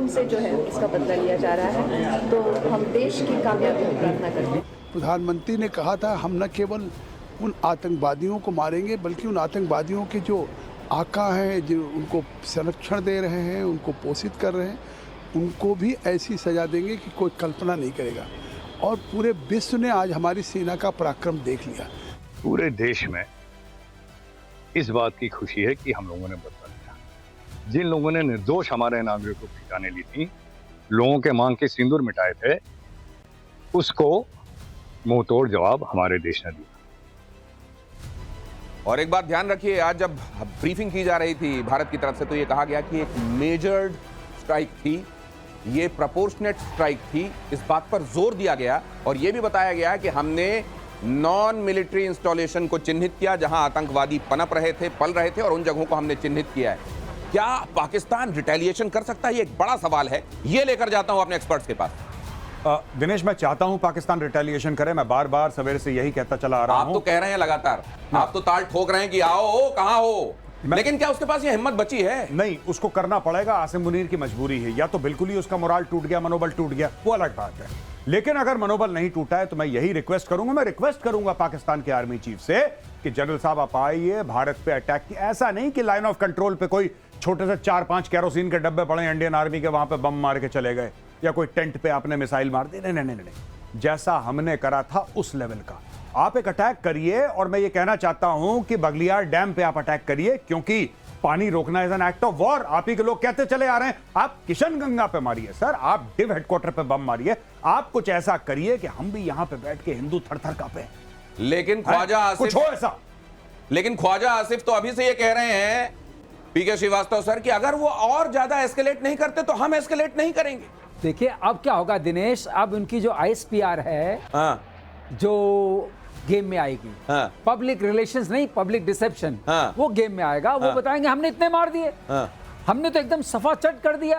से जो है इसका बदला लिया जा रहा है। तो हम देश की कामयाबी की प्रार्थना करते हैं। प्रधानमंत्री ने कहा था हम न केवल उन आतंकवादियों को मारेंगे बल्कि उन आतंकवादियों के जो आका हैं, जो उनको संरक्षण दे रहे हैं, उनको पोषित कर रहे हैं, उनको भी ऐसी सज़ा देंगे कि कोई कल्पना नहीं करेगा। और पूरे विश्व ने आज हमारी सेना का पराक्रम देख लिया। पूरे देश में इस बात की खुशी है कि हम लोगों ने बदला लिया। जिन लोगों ने निर्दोष हमारे नागरिकों की जानें ली थी, लोगों के मांग के सिंदूर मिटाए थे, उसको मुंह तोड़ जवाब हमारे देश ने दिया। और एक बात ध्यान रखिए, आज जब ब्रीफिंग की जा रही थी भारत की तरफ से, तो ये कहा गया कि एक मेजर्ड स्ट्राइक थी, ये प्रोपोर्शनेट स्ट्राइक थी, इस बात पर जोर दिया गया। और ये भी बताया गया कि हमने नॉन मिलिट्री इंस्टॉलेशन को चिन्हित किया जहां आतंकवादी पनप रहे थे, पल रहे थे, और उन जगहों को हमने चिन्हित किया है। क्या पाकिस्तान रिटेलिएशन कर सकता है? ये एक बड़ा सवाल है। ये लेकर जाता हूं अपने एक्सपर्ट्स के पास। दिनेश, मैं चाहता हूं पाकिस्तान रिटेलिएशन करे। मैं बार बार सवेरे से यही कहता चला आ रहा हूं। आप तो कह रहे हैं लगातार, आप तो ताल ठोक रहे हैं कि आओ, कहां हो, लेकिन क्या उसके पास ये हिम्मत बची है? नहीं, उसको करना पड़ेगा। आसिम मुनीर की मजबूरी है। या तो बिल्कुल ही उसका मोराल टूट गया, मनोबल टूट गया, वो अलग बात है। लेकिन अगर मनोबल नहीं टूटा है तो मैं यही रिक्वेस्ट करूंगा, मैं रिक्वेस्ट करूंगा पाकिस्तान के आर्मी चीफ से कि जनरल साहब आप आइए, भारत पे अटैक की। ऐसा नहीं कि लाइन ऑफ कंट्रोल पे कोई छोटे से 4-5 केरोसिन के डब्बे पड़े इंडियन आर्मी के, वहां पे बम मार के चले गए, या कोई टेंट पे आपने मिसाइल मार दी। नहीं, जैसा हमने करा था उस लेवल का आप एक अटैक करिए। और मैं ये कहना चाहता हूं कि बगलियार डैम पे आप अटैक करिए, क्योंकि पानी रोकना is an act of war. आप ही के लोग कहते चले आ रहे हैं आप किशनगंगा पे मारिए सर, आप डिव हेडक्वार्टर पे बम मारिए, आप कुछ ऐसा करिए कि हम भी यहां पे बैठ के हिंदू थर-थर कांपे। लेकिन ख्वाजा आसिफ, कुछ हो ऐसा। लेकिन ख्वाजा आसिफ तो अभी से ये कह रहे हैं, पीके श्रीवास्तव सर, कि अगर वो और ज्यादा एस्केलेट नहीं करते तो हम एस्केलेट नहीं करेंगे। देखिए अब क्या होगा दिनेश, अब उनकी जो ISPR है, जो गेम में आएगी, पब्लिक रिलेशंस नहीं, पब्लिक डिसेप्शन, वो गेम में आएगा। वो बताएंगे हमने इतने मार दिए, हमने तो एकदम सफा चट कर दिया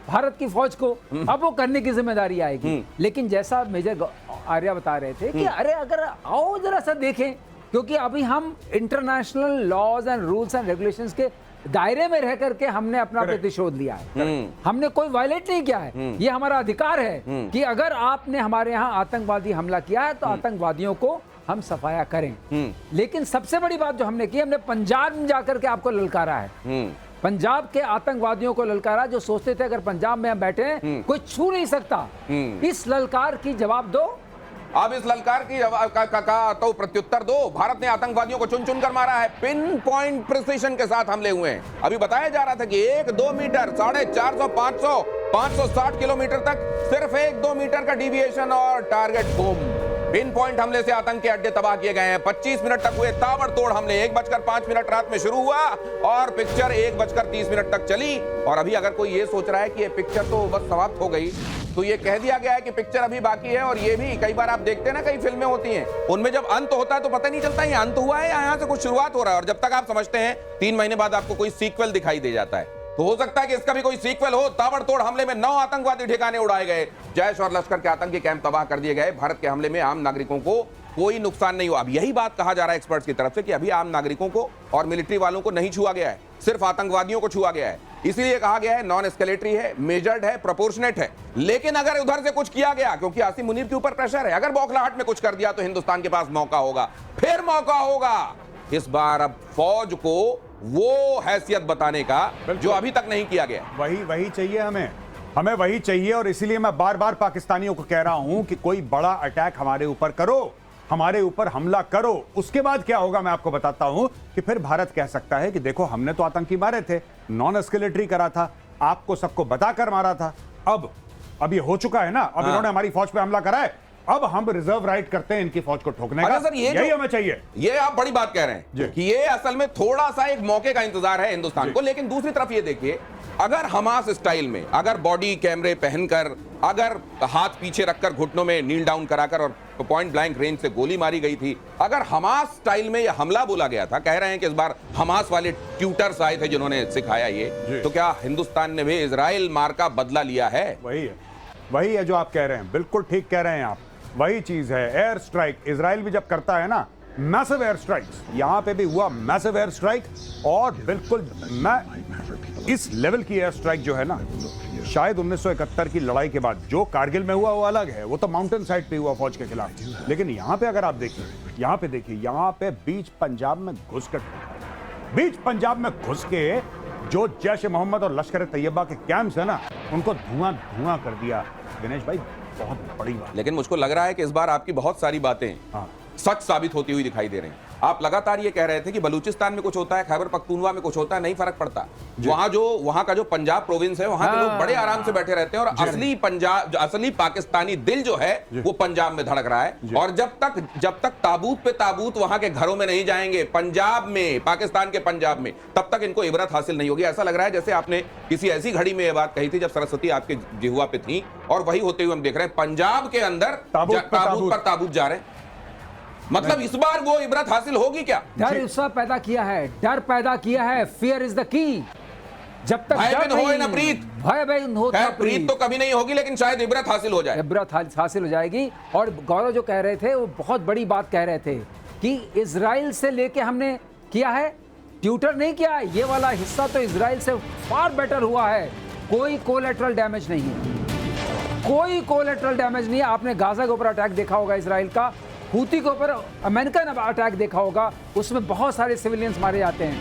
भारत की फौज को। अब वो करने की जिम्मेदारी आएगी। लेकिन जैसा मेजर आर्या बता रहे थे कि अरे अगर आओ जरा सा देखें, क्योंकि अभी हम international laws and rules and regulations के दायरे में रह करके हमने अपना प्रतिशोध लिया है। हमने कोई वायलेट नहीं किया है। ये हमारा अधिकार है कि अगर आपने हमारे यहाँ आतंकवादी हमला किया है तो आतंकवादियों को हम सफाया करें। लेकिन सबसे बड़ी बात जो हमने की, हमने पंजाब में जाकर के आपको ललकारा है। पंजाब के आतंकवादियों को ललकारा जो सोचते थे अगर पंजाब में हम बैठे कोई छू नहीं सकता। इस ललकार की जवाब दो। अब इस ललकार की तो प्रत्युत्तर दो। भारत ने आतंकवादियों को चुन चुन कर मारा है, पिन पॉइंट प्रिसिशन के साथ हमले हुए हैं। अभी बताया जा रहा था कि 1-2 मीटर, 450, 500, 560 किलोमीटर तक सिर्फ 1-2 मीटर का डिविएशन और टारगेट बूम। पिन पॉइंट हमले से आतंक के अड्डे तबाह किए गए हैं। 25 मिनट तक हुए ताबड़तोड़ हमले। 1:05 रात में शुरू हुआ और पिक्चर 1:30 तक चली। और अभी अगर कोई ये सोच रहा है कि ये पिक्चर तो बस समाप्त हो गई, तो ये कह दिया गया है कि पिक्चर अभी बाकी है। और ये भी कई बार आप देखते हैं ना, कई फिल्में होती हैं, उनमें जब अंत होता है तो पता नहीं चलता ये अंत हुआ है या यहाँ से कुछ शुरुआत हो रहा है। और जब तक आप समझते हैं 3 महीने बाद आपको कोई सीक्वल दिखाई दे जाता है। तो हो सकता है कि इसका भी कोई सीक्वल हो। ताबड़तोड़ हमले में 9 आतंकवादी ठिकाने उड़ाए गए, जैश और लश्कर के आतंकी कैंप तबाह कर दिए गए। भारत के हमले में आम नागरिकों को कोई नुकसान नहीं हुआ। अब यही बात कहा जा रहा है एक्सपर्ट्स की तरफ से कि अभी आम नागरिकों को और मिलिट्री वालों को नहीं छुआ गया है, सिर्फ आतंकवादियों को छुआ गया है। इसीलिए कहा गया है नॉन एस्केलेटरी है, मेजर्ड है, प्रोपोर्शनेट है। लेकिन अगर उधर से कुछ किया गया, क्योंकि आसिम मुनीर के ऊपर प्रेशर है, अगर बौखलाहट में कुछ कर दिया तो हिंदुस्तान के पास मौका होगा, फिर मौका होगा इस बार अब फौज को वो हैसियत बताने का जो अभी तक नहीं किया गया। वही चाहिए हमें वही चाहिए। और इसीलिए मैं बार बार पाकिस्तानियों को कह रहा हूं कि कोई बड़ा अटैक हमारे ऊपर करो, हमारे ऊपर हमला करो। उसके बाद क्या होगा मैं आपको बताता हूं कि फिर भारत कह सकता है कि देखो हमने तो आतंकी मारे थे, नॉन एस्केलेटरी करा था, आपको सबको बताकर मारा था। अब ये हो चुका है ना, अब इन्होंने हमारी फौज पे हमला करा है, अब हम रिजर्व राइट करते हैं इनकी फौज को ठोकने का। सर यही हमें चाहिए। ये आप बड़ी बात कह रहे हैं कि ये असल में थोड़ा सा एक मौके का इंतजार है हिंदुस्तान को। लेकिन दूसरी तरफ ये देखिए, अगर हमास स्टाइल में, अगर बॉडी कैमरे पहनकर, अगर हाथ पीछे रखकर घुटनों में नील डाउन कराकर और पॉइंट ब्लैंक रेंज से गोली मारी गई थी, अगर हमास स्टाइल में यह हमला बोला गया था, कह रहे हैं कि इस बार हमास वाले ट्यूटर्स आए थे जिन्होंने सिखाया ये, तो क्या हिंदुस्तान ने भी इजराइल मार का बदला लिया है? वही है जो आप कह रहे हैं, बिल्कुल ठीक कह रहे हैं आप। वही चीज है, एयर स्ट्राइक इजराइल भी जब करता है ना, मैसिव एयर स्ट्राइक्स, यहां पे भी हुआ मैसिव एयर स्ट्राइक। और बिल्कुल मैं इस लेवल की एयर स्ट्राइक जो है ना, शायद 1971 की लड़ाई के बाद जो कारगिल में हुआ वो अलग है, वो तो माउंटेन साइड पे हुआ फौज के खिलाफ। लेकिन यहाँ पे अगर आप देखिए, यहाँ पे बीच पंजाब में घुस के जो जैश ए मोहम्मद और लश्कर ए तैयबा के कैंप्स है ना, उनको धुआं कर दिया। दिनेश भाई बहुत बड़ी बात। लेकिन मुझको लग रहा है कि इस बार आपकी बहुत सारी बातें सच साबित होती हुई दिखाई दे रही हैं। आप लगातार ये कह रहे थे कि बलूचिस्तान में कुछ होता है, खैबर पख्तूनवा में कुछ होता है, नहीं फर्क पड़ता। वहां का जो पंजाब प्रोविंस है, वहां के लोग बड़े आराम से बैठे रहते हैं और असली पाकिस्तानी दिल जो है वो पंजाब में धड़क रहा है। और जब तक ताबूत पे ताबूत वहां के घरों में नहीं जाएंगे, पंजाब में, पाकिस्तान के पंजाब में, तब तक इनको इबरत हासिल नहीं होगी। ऐसा लग रहा है जैसे आपने किसी ऐसी घड़ी में ये बात कही थी जब सरस्वती आपके जिह्वा पे थी, और वही होते हुए हम देख रहे हैं पंजाब के अंदर ताबूत पर ताबूत जा रहे हैं। मतलब इस बार वो इबरत हासिल होगी क्या? डर उत्साह पैदा किया है, फियर इज द की। जब तक भयभीन हो प्रीत तो कभी नहीं होगी, लेकिन शायद इबरत हासिल हो जाए। इबरत हासिल हो जाएगी। और गौरव जो कह रहे थे वो बहुत बड़ी बात कह रहे थे कि इजराइल से लेके हमने किया है, ट्यूटर नहीं किया, ये वाला हिस्सा तो इजराइल से फार बेटर हुआ है। कोई कोलैटरल डैमेज नहीं है, आपने गाजा के ऊपर अटैक देखा होगा इजराइल का, हूती के ऊपर अमेरिकन अटैक देखा होगा, उसमें बहुत सारे सिविलियंस मारे जाते हैं।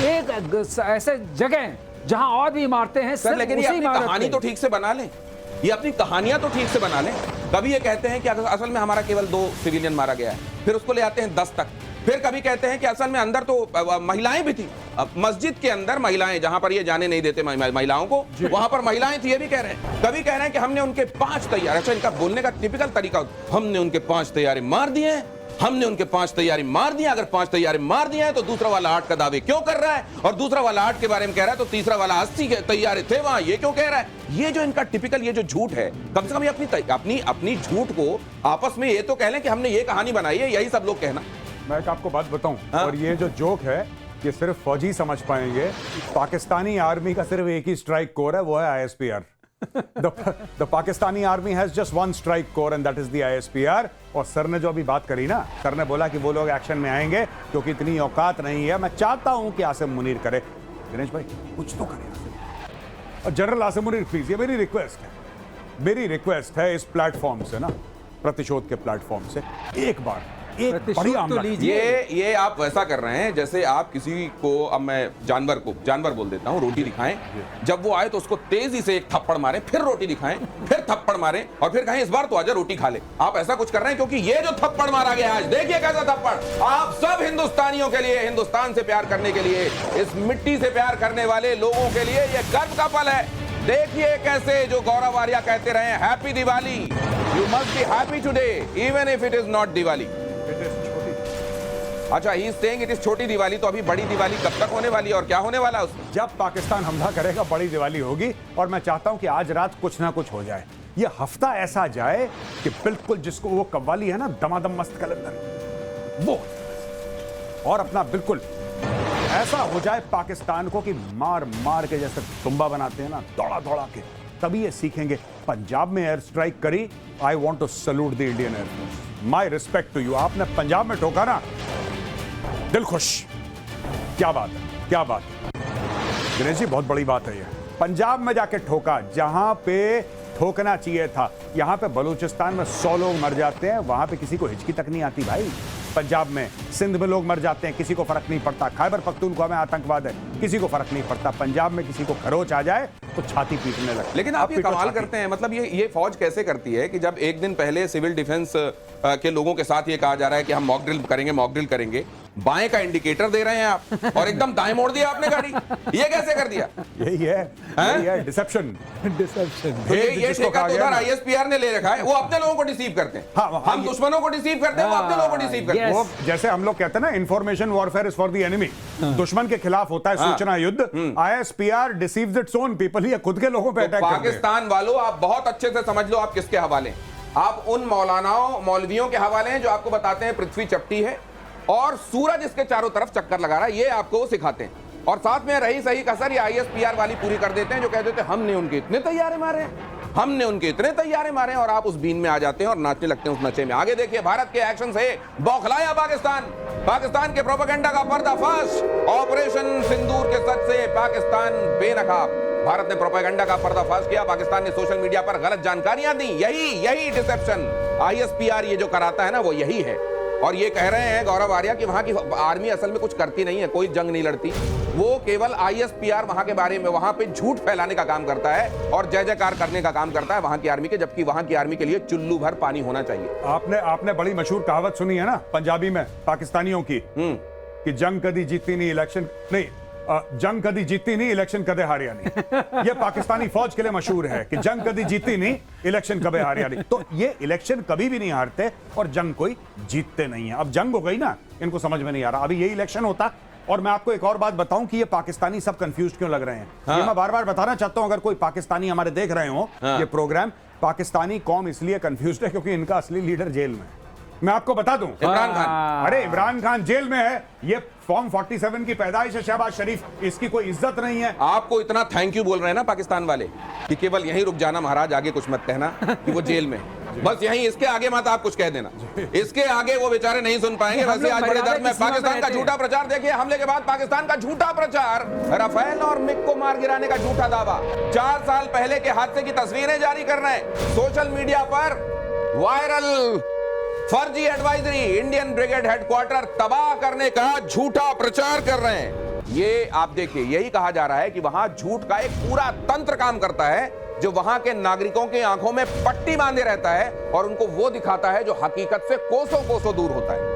एक ऐसे जगह जहां और भी मारते हैं सर, लेकिन ये अपनी कहानी तो ठीक से बना लें, ये अपनी कहानियां तो ठीक से बना लें। कभी ये कहते हैं कि असल में हमारा केवल 2 सिविलियन मारा गया है, फिर उसको ले आते हैं 10 तक। फिर कभी कहते हैं कि असल में अंदर तो महिलाएं भी थी, मस्जिद के अंदर महिलाएं, जहां पर ये जाने नहीं देते महिलाओं को, वहां पर महिलाएं थी, ये भी कह रहे हैं। कभी कह रहे हैं कि हमने उनके 5 तैयार, अच्छा इनका बोलने का टिपिकल तरीका, हमने उनके 5 तैयारे मार दिए, हमने उनके 5 तैयारी मार दिया। अगर 5 तैयारी मार दिया है तो दूसरा वाला 8 का दावे क्यों कर रहा है, और दूसरा वाला 8 के बारे में कह रहा है तो तीसरा वाला 80 के तैयारे थे वहां, ये क्यों कह रहा है? ये जो इनका टिपिकल ये जो झूठ है, कम से कम ये अपनी झूठ को आपस में ये तो कह लें कि हमने ये कहानी बनाई है, यही सब लोग कहना। मैं एक आपको बात बताऊं, और ये जो जोक है ये सिर्फ फौजी समझ पाएंगे। पाकिस्तानी आर्मी का सिर्फ एक ही स्ट्राइक कोर है, वो है ISPR। The Pakistani army has just one strike corps and that is the ISPR। और सर ने जो अभी बात करी ना, सर ने बोला कि वो लोग एक्शन में आएंगे क्योंकि इतनी औकात नहीं है। मैं चाहता हूं कि आसिम मुनीर करे। दिनेश भाई कुछ तो करें, और जनरल आसिम मुनीर प्लीज, ये मेरी रिक्वेस्ट है इस प्लेटफॉर्म से ना, प्रतिशोध के प्लेटफॉर्म से, एक बार एक बड़ी तो ये आप वैसा कर रहे हैं जैसे आप किसी को, अब मैं जानवर बोल देता हूं, रोटी दिखाएं, जब वो आए तो उसको तेजी से एक थप्पड़ मारें, फिर रोटी दिखाएं, फिर थप्पड़ मारें, और फिर कहें इस बार तो आजा रोटी खा ले। आप ऐसा कुछ कर रहे हैं, क्योंकि ये जो थप्पड़ मारा गया आज, देखिए कैसा थप्पड़, आप सब हिंदुस्तानियों के लिए, हिंदुस्तान से प्यार करने के लिए, इस मिट्टी से प्यार करने वाले लोगों के लिए ये गर्व का पल है। देखिए कैसे, जो गौरव आर्या कहते रहे, happy Diwali, you must be happy today even if it is not Diwali. अच्छा, he is saying it is Chhoti Diwali, तो अभी बड़ी दिवाली कब तक होने वाली है और क्या होने वाला है उसमें? जब पाकिस्तान हमला करेगा बड़ी दिवाली होगी, और मैं चाहता हूं कि आज रात कुछ ना कुछ हो जाए। ये हफ्ता ऐसा जाए कि बिल्कुल जिसको वो कव्वाली है ना, दमादम मस्त कलंदर, वो, और अपना बिल्कुल ऐसा हो जाए पाकिस्तान को कि मार मार के जैसे तुम्बा बनाते हैं ना, दौड़ा दौड़ा के, तभी ये सीखेंगे। पंजाब में एयर स्ट्राइक करी, I want to salute the Indian air force, my respect to you. आपने पंजाब में ठोका ना, दिल खुश, क्या बात है, क्या बात है दिनेश जी, बहुत बड़ी बात है ये। पंजाब में जाके ठोका जहां पे ठोकना चाहिए था। यहां पे बलूचिस्तान में 100 लोग मर जाते हैं, वहां पे किसी को हिचकी तक नहीं आती भाई। पंजाब में, सिंध में लोग मर जाते हैं, किसी को फर्क नहीं पड़ता। खैबर पख्तूनख्वा में आतंकवाद है, किसी को फर्क नहीं पड़ता। पंजाब में किसी को खरोच आ जाए तो छाती पीटने लगता है। लेकिन आप ये कमाल करते हैं, मतलब ये फौज कैसे करती है कि जब एक दिन पहले सिविल डिफेंस के लोगों के साथ ये कहा जा रहा है कि हम मॉक ड्रिल करेंगे, बाएं का इंडिकेटर दे रहे हैं आप और एकदम दाएं मोड़ दिया आपने गाड़ी, ये कैसे कर दिया? यही है डिसेप्शन। ये ठेका तो उधर ISPR ने ले रखा है, वो अपने लोगों को डिसीव करते हैं। हम दुश्मनों को डिसीव करते हैं, वो अपने लोगों को डिसीव करते हैं। वो जैसे हम लोग कहते हैं ना, information warfare is for the enemy, दुश्मन के खिलाफ होता है सूचना युद्ध। ISPR deceives its own people, ये खुद के लोगों पे अटैक करते हैं। पाकिस्तान वालों, आप बहुत अच्छे से समझ लो आप किसके हवाले, आप उन मौलानाओं मौलवियों के हवाले हैं जो आपको बताते हैं पृथ्वी चपटी है और सूरज इसके चारों तरफ चक्कर लगा रहा है, ये आपको सिखाते हैं। और साथ में रही सही कसर ये ISPR वाली पूरी कर देते हैं, जो कह देते हैं हमने उनके इतने तैयारे मारे, हमने उनके इतने तैयारे मारे, और आप उस बीन में आ जाते हैं और नाचने लगते हैं उस नशे में। आगे देखिए, भारत के एक्शन से बौखलाया पाकिस्तान के प्रोपेगेंडा का पर्दाफाश, ऑपरेशन सिंदूर के सच से पाकिस्तान बेनकाब। भारत ने प्रोपेगेंडा का पर्दाफाश किया, पाकिस्तान ने सोशल मीडिया पर गलत जानकारियां दी। यही डिसेप्शन ISPR ये जो कराता है ना, वो यही है। और ये कह रहे हैं गौरव आर्या कि वहां की आर्मी असल में कुछ करती नहीं है, कोई जंग नहीं लड़ती, वो केवल ISPR वहां के बारे में, वहां पे झूठ फैलाने का काम करता है और जय जयकार करने का काम करता है वहां की आर्मी के, जबकि वहां की आर्मी के लिए चुल्लू भर पानी होना चाहिए। आपने बड़ी मशहूर कहावत सुनी है ना पंजाबी में पाकिस्तानियों की, कि जंग कदी जीती नहीं, इलेक्शन नहीं, जंग कदी जीती नहीं, इलेक्शन कदे हारिया नहीं। ये पाकिस्तानी फौज के लिए मशहूर है कि जंग कदी जीती नहीं, इलेक्शन कदे हारिया नहीं। तो ये इलेक्शन कभी भी नहीं हारते और जंग कोई जीतते नहीं है। अब जंग हो गई ना, इनको समझ में नहीं आ रहा। अभी ये इलेक्शन होता। और मैं आपको एक और बात बताऊं कि ये पाकिस्तानी सब कंफ्यूज क्यों लग रहे हैं। हाँ। ये मैं बार बार बताना चाहता हूं, अगर कोई पाकिस्तानी हमारे देख रहे हो ये प्रोग्राम, पाकिस्तानी कौम इसलिए कंफ्यूज है क्योंकि इनका असली लीडर जेल में है। मैं आपको बता दूं, इमरान खान। अरे इमरान खान जेल में है। ये फॉर्म 47 की पैदाइश है शहबाज शरीफ, इसकी कोई इज्जत नहीं है। आपको इतना थैंक यू बोल रहे हैं ना पाकिस्तान वाले कि केवल यहीं रुक जाना महाराज, आगे कुछ मत कहना कि वो जेल में, बस यहीं, इसके आगे मत आप कुछ कह देना, इसके आगे वो बेचारे नहीं सुन पाएंगे। वैसे आज बड़े दर्द में पाकिस्तान का झूठा प्रचार देखिए, हमले के बाद पाकिस्तान का झूठा प्रचार, राफेल और मिग को मार गिराने का झूठा दावा, 4 साल पहले के हादसे की तस्वीरें जारी कर रहे हैं, सोशल मीडिया पर वायरल फर्जी एडवाइजरी, इंडियन ब्रिगेड हेडक्वार्टर तबाह करने का झूठा प्रचार कर रहे हैं। ये आप देखिए, यही कहा जा रहा है कि वहां झूठ का एक पूरा तंत्र काम करता है जो वहां के नागरिकों की आंखों में पट्टी बांधे रहता है और उनको वो दिखाता है जो हकीकत से कोसों कोसों दूर होता है।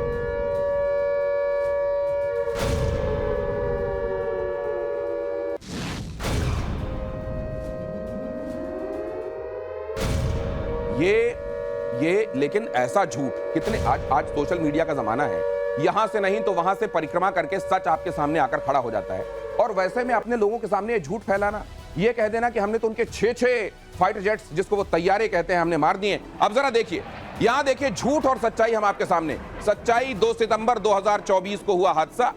ये लेकिन ऐसा झूठ कितने, आज सोशल मीडिया का जमाना है, यहां से नहीं तो वहां से परिक्रमा करके सच आपके सामने आकर खड़ा हो जाता है। और वैसे में अपने लोगों के सामने ये झूठ फैलाना, ये कह देना कि हमने तो उनके 6 फाइटर जेट्स, जिसको वो तैयारे कहते हैं, हमने मार दिए। अब जरा देखिए, यहां देखिए झूठ और सच्चाई हम आपके सामने। सच्चाई 2 सितंबर 2024 को हुआ हादसा,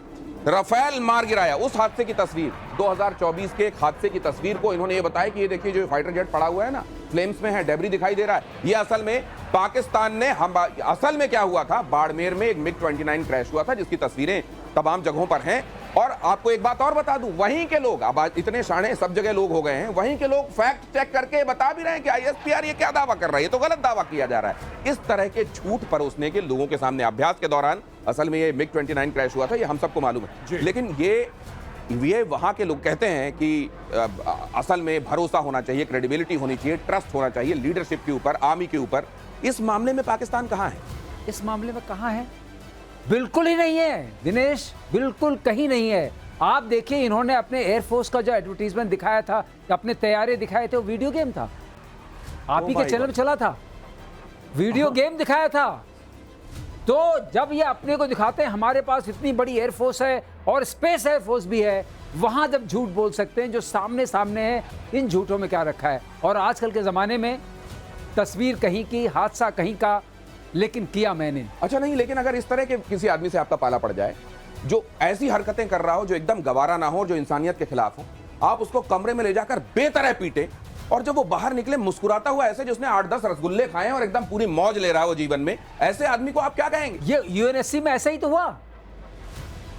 राफेल मार गिराया, उस हादसे की तस्वीर, 2024 के एक हादसे की तस्वीर को इन्होंने ये बताया कि ये देखिए जो फाइटर जेट पड़ा हुआ है ना, फ्लेम्स में है, डेब्री दिखाई दे रहा है, ये असल में पाकिस्तान ने असल में क्या हुआ था, बाड़मेर में एक MiG-29 क्रैश हुआ था, जिसकी तस्वीरें तमाम जगहों पर हैं। और आपको एक बात और बता दूं, वहीं के लोग, अब इतने शाणे सब जगह लोग हो गए हैं, वहीं के लोग फैक्ट चेक करके बता भी रहे हैं कि ISPR ये क्या दावा कर रहा है, ये तो गलत दावा किया जा रहा है। इस तरह के झूठ परोसने के लोगों के सामने अभ्यास के दौरान असल में ये MiG-29 क्रैश हुआ था, ये हम सबको मालूम है, लेकिन ये वहां के लोग कहते हैं कि असल में भरोसा होना चाहिए, क्रेडिबिलिटी होनी चाहिए, ट्रस्ट होना चाहिए लीडरशिप के ऊपर, आर्मी के ऊपर। इस मामले में पाकिस्तान कहां है? इस मामले में कहां है? बिल्कुल ही नहीं है दिनेश, बिल्कुल कहीं नहीं है। आप देखिए, इन्होंने अपने एयरफोर्स का जो एडवर्टीजमेंट दिखाया था, अपने तैयारे दिखाए थे, वो वीडियो गेम था, आप ही के चैनल में चला था, वीडियो गेम दिखाया था। तो जब ये अपने को दिखाते हैं हमारे पास इतनी बड़ी एयरफोर्स है और स्पेस एयरफोर्स भी है, वहां जब झूठ बोल सकते हैं जो सामने सामने है, इन झूठों में क्या रखा है। और आजकल के ज़माने में तस्वीर कहीं की, हादसा कहीं का, लेकिन किया मैंने। अच्छा नहीं, लेकिन अगर इस तरह के किसी आदमी से आपका पाला पड़ जाए जो ऐसी हरकतें कर रहा हो जो एकदम गवारा ना हो, जो इंसानियत के खिलाफ हो, आप उसको कमरे में ले जाकर बेतरह पीटे और जब वो बाहर निकले मुस्कुराता हुआ ऐसे जिसने 8-10 रसगुल्ले खाए और एकदम पूरी मौज ले रहा है वो जीवन में, ऐसे आदमी को आप क्या कहेंगे? ये UNSC में ऐसा ही तो हुआ,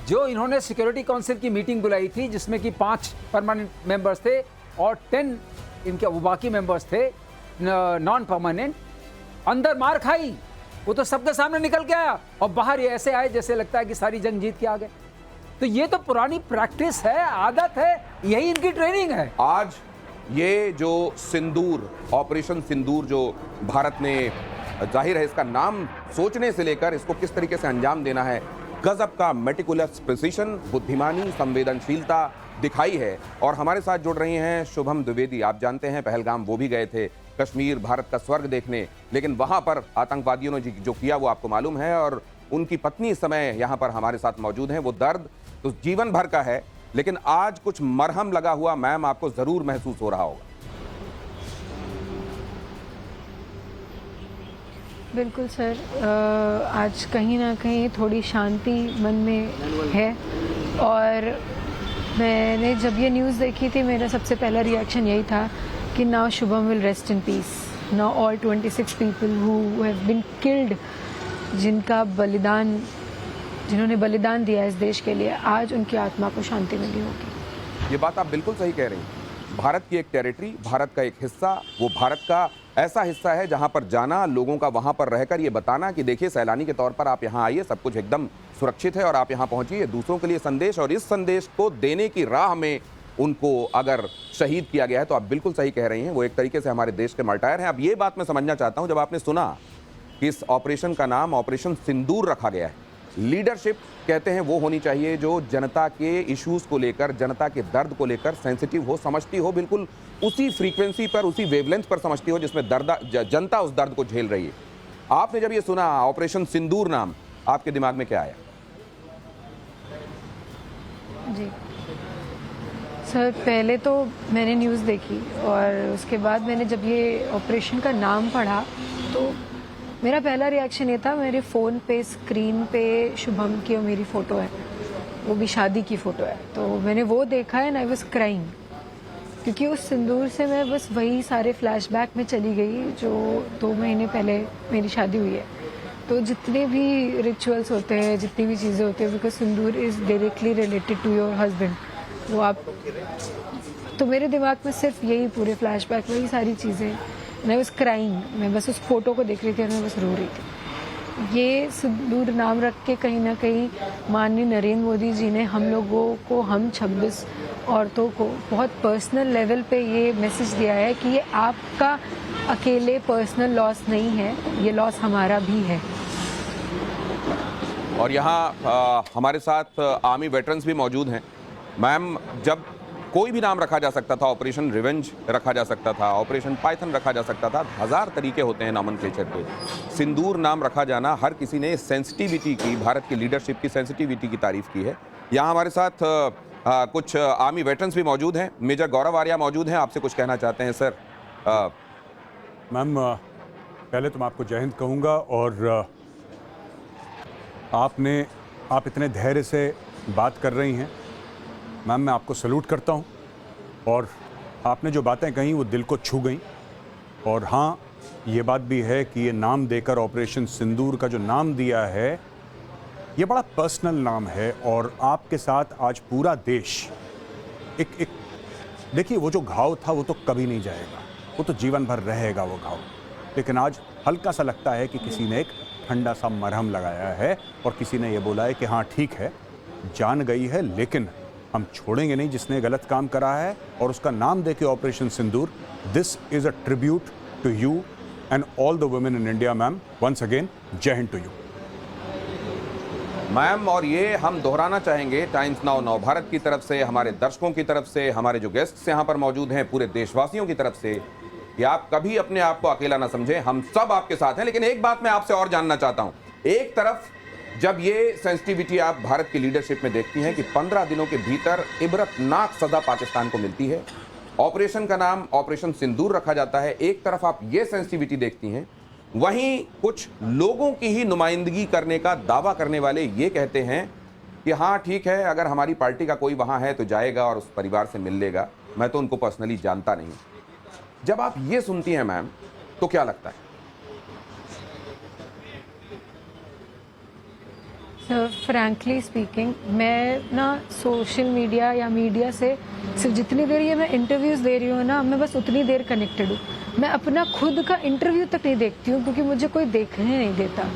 जो इन्होंने सिक्योरिटी काउंसिल की मीटिंग बुलाई थी जिसमें कि 5 परमानेंट मेंबर्स थे और 10 इनके वो बाकी मेंबर्स थे नॉन परमानेंट। अंदर मार खाई, वो तो सबके सामने निकल के आया और बाहर ये ऐसे आए जैसे लगता है कि सारी जंग जीत के आ गए। तो ये तो पुरानी प्रैक्टिस है, आदत है, यही इनकी ट्रेनिंग है। आज ये जो सिंदूर, ऑपरेशन सिंदूर जो भारत ने, जाहिर है इसका नाम सोचने से लेकर इसको किस तरीके से अंजाम देना है, गजब का मेटिकुलस प्रिसीशन, बुद्धिमानी, संवेदनशीलता दिखाई है। और हमारे साथ जुड़ रही हैं शुभम द्विवेदी। आप जानते हैं पहलगाम वो भी गए थे, कश्मीर भारत का स्वर्ग देखने, लेकिन वहां पर आतंकवादियों ने जो किया वो आपको मालूम है। और उनकी पत्नी इस समय यहां पर हमारे साथ मौजूद हैं। वो दर्द तो जीवन भर का है, लेकिन आज कुछ मरहम लगा हुआ मैम आपको जरूर महसूस हो रहा होगा। बिल्कुल सर, आज कहीं ना कहीं थोड़ी शांति मन में है। और मैंने जब ये न्यूज़ देखी थी, मेरा सबसे पहला रिएक्शन यही था कि now Shubham will rest in peace, now all 26 people who have been killed, जिन्होंने बलिदान दिया इस देश के लिए, आज उनकी आत्मा को शांति मिली होगी। ये बात आप बिल्कुल सही कह रही हैं। भारत की एक टेरिटरी, भारत का एक हिस्सा, वो भारत का ऐसा हिस्सा है जहां पर जाना, लोगों का वहां पर रहकर ये बताना कि देखिए सैलानी के तौर पर आप यहां आइए, सब कुछ एकदम सुरक्षित है और आप यहां पहुंचिए, दूसरों के लिए संदेश, और इस संदेश को देने की राह में उनको अगर शहीद किया गया है तो आप बिल्कुल सही कह रही हैं, वो एक तरीके से हमारे देश के मार्टायर हैं। अब ये बात मैं समझना चाहता हूं, जब आपने सुना कि इस ऑपरेशन का नाम ऑपरेशन सिंदूर रखा गया है, लीडरशिप कहते हैं वो होनी चाहिए जो जनता के इश्यूज को लेकर, जनता के दर्द को लेकर सेंसिटिव हो, समझती हो, बिल्कुल उसी फ्रीक्वेंसी पर, उसी वेवलेंथ पर समझती हो जिसमें जनता उस दर्द को झेल रही है। आपने जब ये सुना ऑपरेशन सिंदूर नाम, आपके दिमाग में क्या आया? जी सर, पहले तो मैंने न्यूज़ देखी और उसके बाद मैंने जब ये ऑपरेशन का नाम पढ़ा तो मेरा पहला रिएक्शन ये था, मेरे फ़ोन पे स्क्रीन पे शुभम की और मेरी फ़ोटो है, वो भी शादी की फ़ोटो है, तो मैंने वो देखा एंड आई वाज क्राइंग, क्योंकि उस सिंदूर से मैं बस वही सारे फ्लैशबैक में चली गई जो 2 महीने पहले मेरी शादी हुई है। तो जितने भी रिचुअल्स होते हैं, जितनी भी चीज़ें होती हैं, because sindoor is directly related to your husband, वो आप, तो मेरे दिमाग में सिर्फ यही पूरे फ्लैशबैक, वही सारी चीज़ें, मैं बस क्राइंग, मैं बस उस फोटो को देख रही थी और मैं बस रो रही थी। ये सिंदूर नाम रख के कहीं ना कहीं माननीय नरेंद्र मोदी जी ने हम लोगों को, हम 26 औरतों को बहुत पर्सनल लेवल पे ये मैसेज दिया है कि ये आपका अकेले पर्सनल लॉस नहीं है, ये लॉस हमारा भी है। और यहाँ हमारे साथ आर्मी वेटरन्स भी मौजूद हैं। मैम, जब कोई भी नाम रखा जा सकता था, ऑपरेशन रिवेंज रखा जा सकता था, ऑपरेशन पाइथन रखा जा सकता था, 1000 तरीके होते हैं नॉमेनक्लेचर के। सिंदूर नाम रखा जाना, हर किसी ने सेंसिटिविटी की, भारत की लीडरशिप की सेंसिटिविटी की तारीफ की है। यहाँ हमारे साथ कुछ आर्मी वेटरन्स भी मौजूद हैं। मेजर गौरव आर्या मौजूद हैं, आपसे कुछ कहना चाहते हैं सर। मैम, पहले तो मैं आपको जय हिंद कहूँगा, और आप इतने धैर्य से बात कर रही हैं मैम, मैं आपको सैल्यूट करता हूं, और आपने जो बातें कही वो दिल को छू गई। और हाँ, ये बात भी है कि ये नाम देकर, ऑपरेशन सिंदूर का जो नाम दिया है, ये बड़ा पर्सनल नाम है, और आपके साथ आज पूरा देश एक देखिए, वो जो घाव था वो तो कभी नहीं जाएगा, वो तो जीवन भर रहेगा वो घाव, लेकिन आज हल्का सा लगता है कि किसी ने एक ठंडा सा मरहम लगाया है, और किसी ने ये बोला है कि हाँ ठीक है, जान गई है, लेकिन हम छोड़ेंगे नहीं जिसने गलत काम करा है, और उसका नाम देके operation Sindoor. This is a tribute to you and all the women in India. Ma'am, once again Jai Hind to you. Ma'am, और ये हम दोहराना चाहेंगे टाइम्स नाउ भारत की तरफ से, हमारे दर्शकों की तरफ से, हमारे जो गेस्ट्स यहाँ पर मौजूद हैं, पूरे देशवासियों की तरफ से, कि आप कभी अपने आप को अकेला ना समझें, हम सब आपके साथ हैं। लेकिन एक बात मैं आपसे और जानना चाहता हूँ, एक तरफ जब ये सेंसिटिविटी आप भारत की लीडरशिप में देखती हैं कि 15 दिनों के भीतर इबरतनाक सजा पाकिस्तान को मिलती है, ऑपरेशन का नाम ऑपरेशन सिंदूर रखा जाता है, एक तरफ आप ये सेंसिटिविटी देखती हैं, वहीं कुछ लोगों की ही नुमाइंदगी करने का दावा करने वाले ये कहते हैं कि हाँ ठीक है, अगर हमारी पार्टी का कोई वहाँ है तो जाएगा और उस परिवार से मिल लेगा, मैं तो उनको पर्सनली जानता नहीं। जब आप ये सुनती हैं मैम, तो क्या लगता है? फ्रैंकली स्पीकिंग, मैं ना सोशल मीडिया या मीडिया से सिर्फ जितनी देर ये मैं इंटरव्यूज़ दे रही हूँ ना, मैं बस उतनी देर कनेक्टेड हूँ। मैं अपना खुद का इंटरव्यू तक नहीं देखती हूँ, क्योंकि मुझे कोई देखने नहीं देता,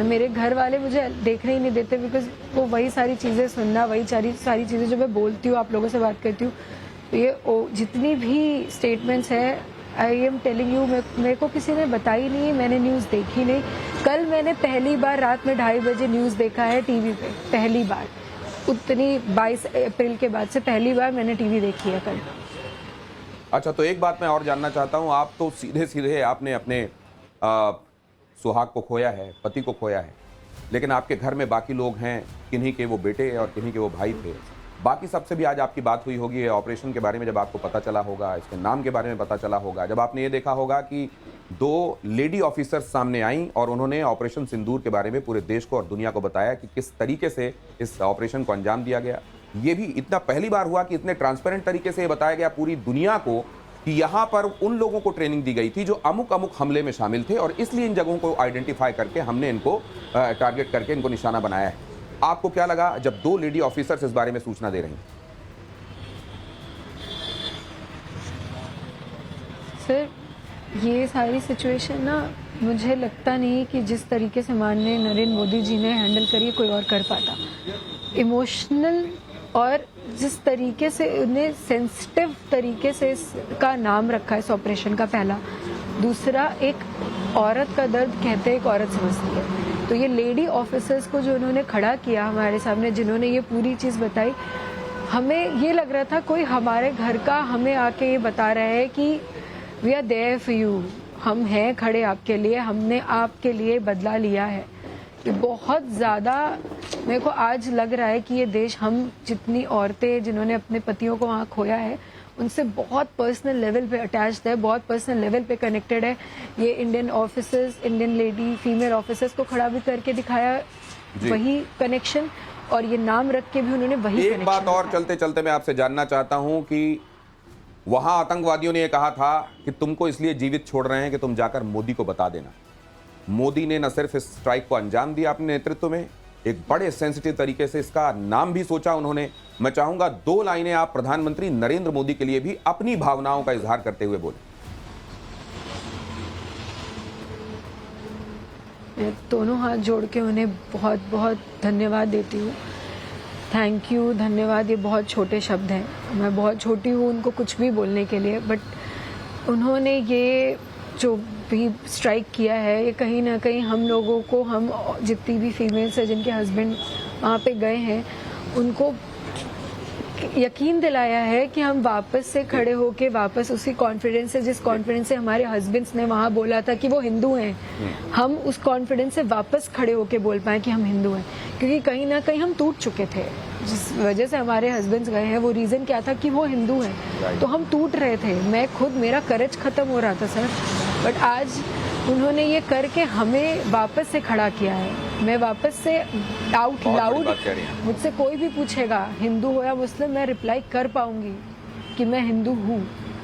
मेरे घर वाले मुझे देखने ही नहीं देते, बिकॉज वो वही सारी चीज़ें सुनना, वही सारी चीज़ें जो मैं बोलती हूँ, आप लोगों से बात करती हूँ, तो ये जितनी भी स्टेटमेंट्स है, आई एम टेलिंग यू, मेरे को किसी ने बताई नहीं, मैंने न्यूज़ देखी नहीं। कल मैंने पहली बार रात में 2:30 बजे न्यूज़ देखा है टीवी पे, पहली बार, उतनी 22 अप्रैल के बाद से पहली बार मैंने टीवी देखी है कल। अच्छा, तो एक बात मैं और जानना चाहता हूँ, आप तो सीधे सीधे आपने अपने सुहाग को खोया है, पति को खोया है, लेकिन आपके घर में बाकी लोग हैं, किन्हीं के वो बेटे और किन्हीं के वो भाई थे, बाकी सबसे भी आज आपकी बात हुई होगी ऑपरेशन के बारे में, जब आपको पता चला होगा, इसके नाम के बारे में पता चला होगा, जब आपने ये देखा होगा कि 2 लेडी ऑफिसर्स सामने आईं और उन्होंने ऑपरेशन सिंदूर के बारे में पूरे देश को और दुनिया को बताया कि किस तरीके से इस ऑपरेशन को अंजाम दिया गया। ये भी इतना पहली बार हुआ कि इतने ट्रांसपेरेंट तरीके से बताया गया पूरी दुनिया को कि यहाँ पर उन लोगों को ट्रेनिंग दी गई थी जो अमुक अमुक हमले में शामिल थे, और इसलिए इन जगहों को आइडेंटिफाई करके हमने इनको टारगेट करके इनको निशाना बनाया है। आपको क्या लगा जब 2 लेडी ऑफिसर्स इस बारे में सूचना दे रही हैं? सर ये सारी सिचुएशन ना मुझे लगता नहीं कि जिस तरीके से माननीय नरेंद्र मोदी जी ने हैंडल करी कोई और कर पाता। इमोशनल और जिस तरीके से उन्हें सेंसिटिव तरीके से इसका नाम रखा है इस ऑपरेशन का, पहला। दूसरा, एक औरत का दर्द कहते एक औरत समझती है, तो ये लेडी ऑफिसर्स को जो उन्होंने खड़ा किया हमारे सामने, जिन्होंने ये पूरी चीज़ बताई, हमें ये लग रहा था कोई हमारे घर का हमें आके ये बता रहा है कि we are there for you, हम हैं खड़े आपके लिए, हमने आपके लिए बदला लिया है। ये बहुत ज़्यादा मेरे को आज लग रहा है कि ये देश, हम जितनी औरतें जिन्होंने अपने पतियों को वहाँ खोया है, उनसे बहुत पर्सनल लेवल पे अटैच्ड है, बहुत पर्सनल लेवल पे कनेक्टेड है। ये Indian officers, Indian lady female officers को खड़ा भी करके दिखाया वही कनेक्शन, और ये नाम रख के भी उन्होंने वही एक बात और चलते चलते मैं आपसे जानना चाहता हूं कि वहां आतंकवादियों ने ये कहा था कि तुमको इसलिए जीवित छोड़ रहे हैं कि तुम जाकर मोदी को बता देना। मोदी ने न सिर्फ इस स्ट्राइक को अंजाम दिया अपने नेतृत्व में, एक बड़े सेंसिटिव तरीके से इसका नाम भी सोचा उन्होंने। मैं चाहूंगा 2 लाइनें आप प्रधानमंत्री नरेंद्र मोदी के लिए भी अपनी भावनाओं का इजहार करते हुए बोले। मैं दोनों हाथ जोड़ के उन्हें बहुत बहुत धन्यवाद देती हूँ। थैंक यू, धन्यवाद, ये बहुत छोटे शब्द हैं, मैं बहुत छोटी हूँ उनको कुछ भी बोलने के लिए, बट उन्होंने ये जो भी स्ट्राइक किया है, ये कहीं ना कहीं हम लोगों को, हम जितनी भी फीमेल्स हैं जिनके हस्बैंड वहाँ पे गए हैं, उनको यकीन दिलाया है कि हम वापस से खड़े होके वापस उसी कॉन्फिडेंस से, जिस कॉन्फिडेंस से हमारे हस्बैंड्स ने वहाँ बोला था कि वो हिंदू हैं, हम उस कॉन्फिडेंस से वापस खड़े होके बोल पाए कि हम हिंदू हैं। क्योंकि कहीं ना कहीं हम टूट चुके थे, जिस वजह से हमारे हस्बैंड्स गए हैं वो रीज़न क्या था कि वो हिंदू हैं, तो हम टूट रहे थे। मैं खुद, मेरा करेज ख़त्म हो रहा था सर, बट आज उन्होंने ये करके हमें वापस से खड़ा किया है। मैं वापस से आउट लाउड, मुझसे कोई भी पूछेगा हिंदू हो या मुस्लिम, मैं रिप्लाई कर पाऊंगी कि मैं हिंदू हूँ।